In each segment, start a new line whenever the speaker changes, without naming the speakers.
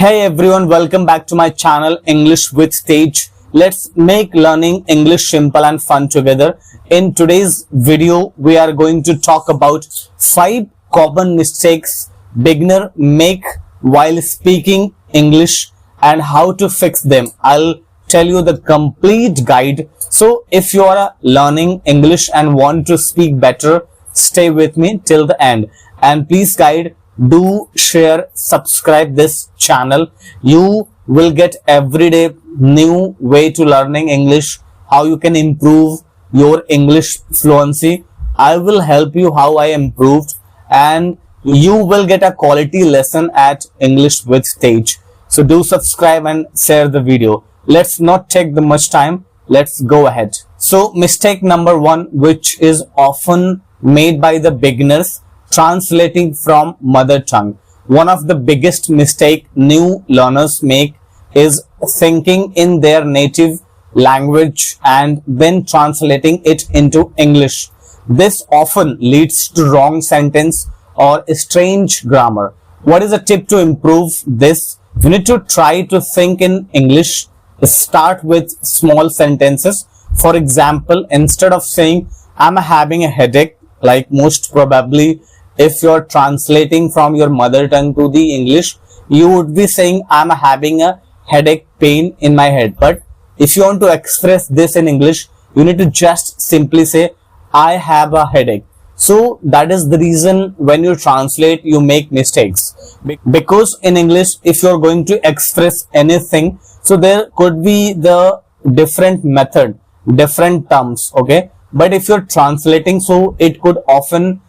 Hey everyone, welcome back to my channel English with Stage. Let's make learning English simple and fun together. In today's video, we are going to talk about 5 common mistakes beginner make while speaking English and how to fix them. I'll tell you the complete guide. So if you are learning English and want to speak better, stay with me till the end. And please guide, do share, subscribe this channel. You will get everyday new way to learning English, how you can improve your English fluency. I will help you how I improved, and you will get a quality lesson at English with Stage. So do subscribe and share the video. Let's not take the much time. Let's go ahead. So mistake number 1, which is often made by the beginners, translating from mother tongue. One of the biggest mistake new learners make is thinking in their native language and then translating it into English. This often leads to wrong sentence or strange grammar. What is a tip to improve this? You need to try to think in English. Start with small sentences. For example, instead of saying I'm having a headache, like most probably if you're translating from your mother tongue to the English, you would be saying I'm having a headache, pain in my head. But if you want to express this in English, you need to just simply say I have a headache. So that is the reason when you translate, you make mistakes. Because in English, if you're going to express anything, so there could be the different method, different terms, okay? But if you're translating, so it could often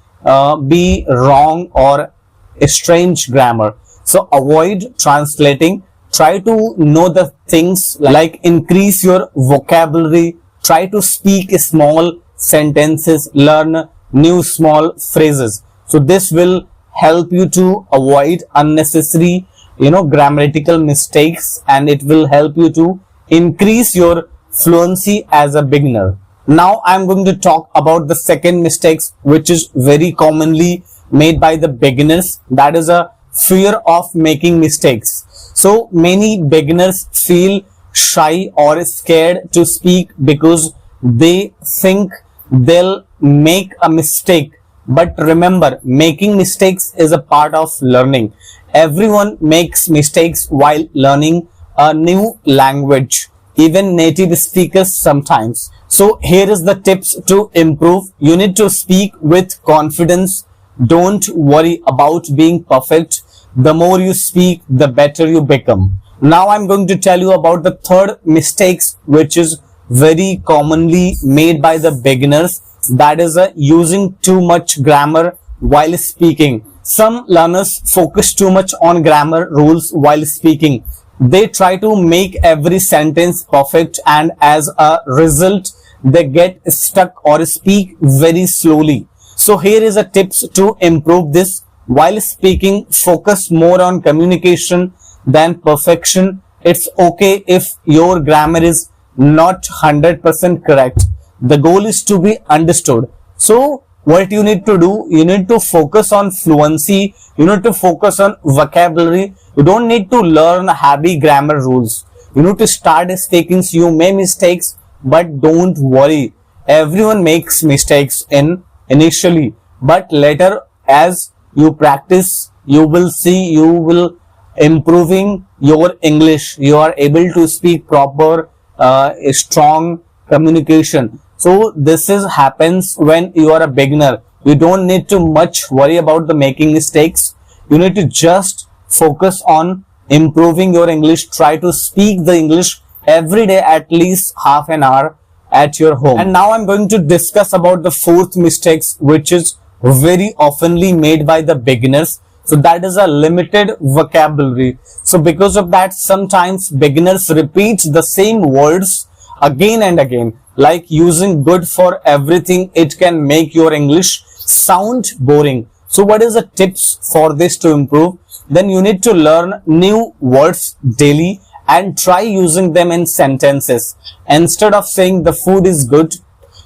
be wrong or a strange grammar. So avoid translating. Try to know the things like increase your vocabulary. Try to speak small sentences. Learn new small phrases. So this will help you to avoid unnecessary, grammatical mistakes, and it will help you to increase your fluency as a beginner. Now I'm going to talk about the second mistakes, which is very commonly made by the beginners. That is a fear of making mistakes. So many beginners feel shy or scared to speak because they think they'll make a mistake. But remember, making mistakes is a part of learning. Everyone makes mistakes while learning a new language. Even native speakers sometimes. So here is the tips to improve. You need to speak with confidence. Don't worry about being perfect. The more you speak, the better you become. Now I'm going to tell you about the third mistakes, which is very commonly made by the beginners. That is using too much grammar while speaking. Some learners focus too much on grammar rules while speaking. They try to make every sentence perfect, and as a result, they get stuck or speak very slowly. So here is a tips to improve this. While speaking, focus more on communication than perfection. It's okay if your grammar is not 100% correct. The goal is to be understood. So what you need to do, you need to focus on fluency. You need to focus on vocabulary. You don't need to learn heavy grammar rules. You need to start speaking. You make mistakes, but don't worry. Everyone makes mistakes initially, but later as you practice, you will see you will improving your English. You are able to speak proper, strong communication. So this happens when you are a beginner. You don't need to much worry about the making mistakes. You need to just focus on improving your English. Try to speak the English every day, at least half an hour at your home. And now I'm going to discuss about the fourth mistakes, which is very oftenly made by the beginners. So that is a limited vocabulary. So because of that, sometimes beginners repeat the same words again and again. Like using good for everything, it can make your English sound boring. So what is the tips for this to improve? Then you need to learn new words daily and try using them in sentences. Instead of saying the food is good,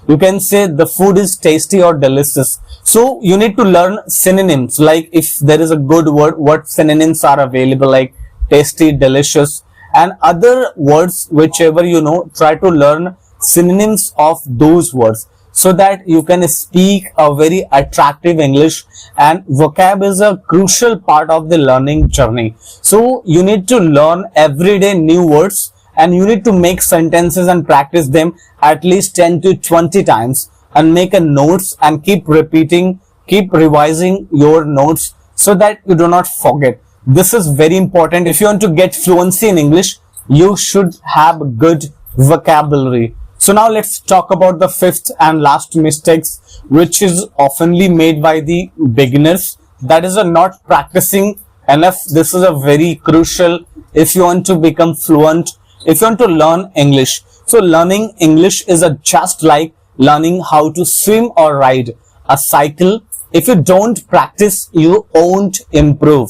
you can say the food is tasty or delicious. So you need to learn synonyms. Like if there is a good word, what synonyms are available, like tasty, delicious, and other words whichever you know. Try to learn synonyms of those words so that you can speak a very attractive English, and vocab is a crucial part of the learning journey. So you need to learn everyday new words, and you need to make sentences and practice them at least 10 to 20 times, and make a notes and keep repeating, keep revising your notes so that you do not forget. This is very important. If you want to get fluency in English, you should have good vocabulary. So now let's talk about the fifth and last mistakes which is oftenly made by the beginners. That is not practicing enough. This is a very crucial if you want to become fluent, if you want to learn English. So learning English is just like learning how to swim or ride a cycle. If you don't practice, you won't improve.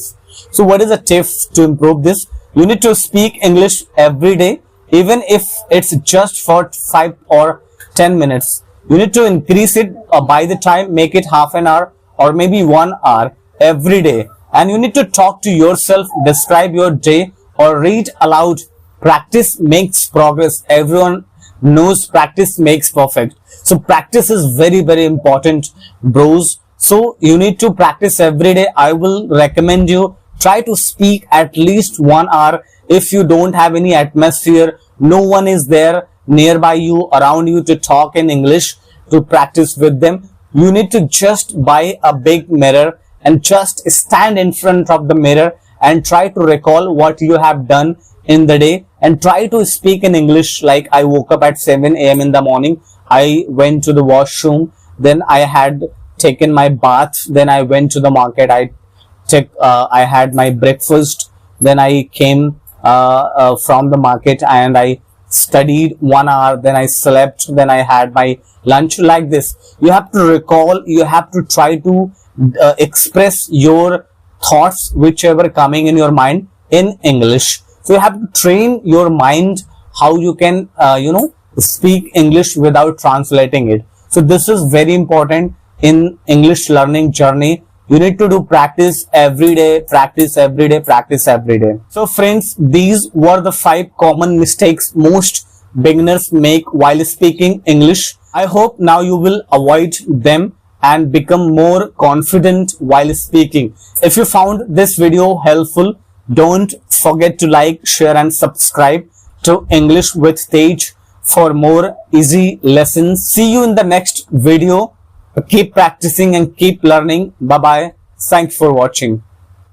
So what is a tip to improve this? You need to speak English every day, even if it's just for 5 or 10 minutes. You need to increase it by the time, make it half an hour or maybe 1 hour every day. And you need to talk to yourself, describe your day or read aloud. Practice makes progress. Everyone knows practice makes perfect. So practice is very, very important, bros. So you need to practice every day. I will recommend you try to speak at least 1 hour. If you don't have any atmosphere, no one is there nearby you, around you to talk in English, to practice with them, you need to just buy a big mirror and just stand in front of the mirror and try to recall what you have done in the day, and try to speak in English. Like, I woke up at 7 a.m. in the morning, I went to the washroom, then I had taken my bath, then I went to the market, I had my breakfast, then I came from the market and I studied 1 hour, then I slept, then I had my lunch. Like this, you have to recall, you have to try to express your thoughts whichever coming in your mind in English. So you have to train your mind how you can speak English without translating it. So this is very important in English learning journey. You need to do practice every day, practice every day, practice every day. So friends, these were the 5 common mistakes most beginners make while speaking English. I hope now you will avoid them and become more confident while speaking. If you found this video helpful, don't forget to like, share and subscribe to English with Tej for more easy lessons. See you in the next video. Keep practicing and keep learning. Bye bye. Thanks for watching.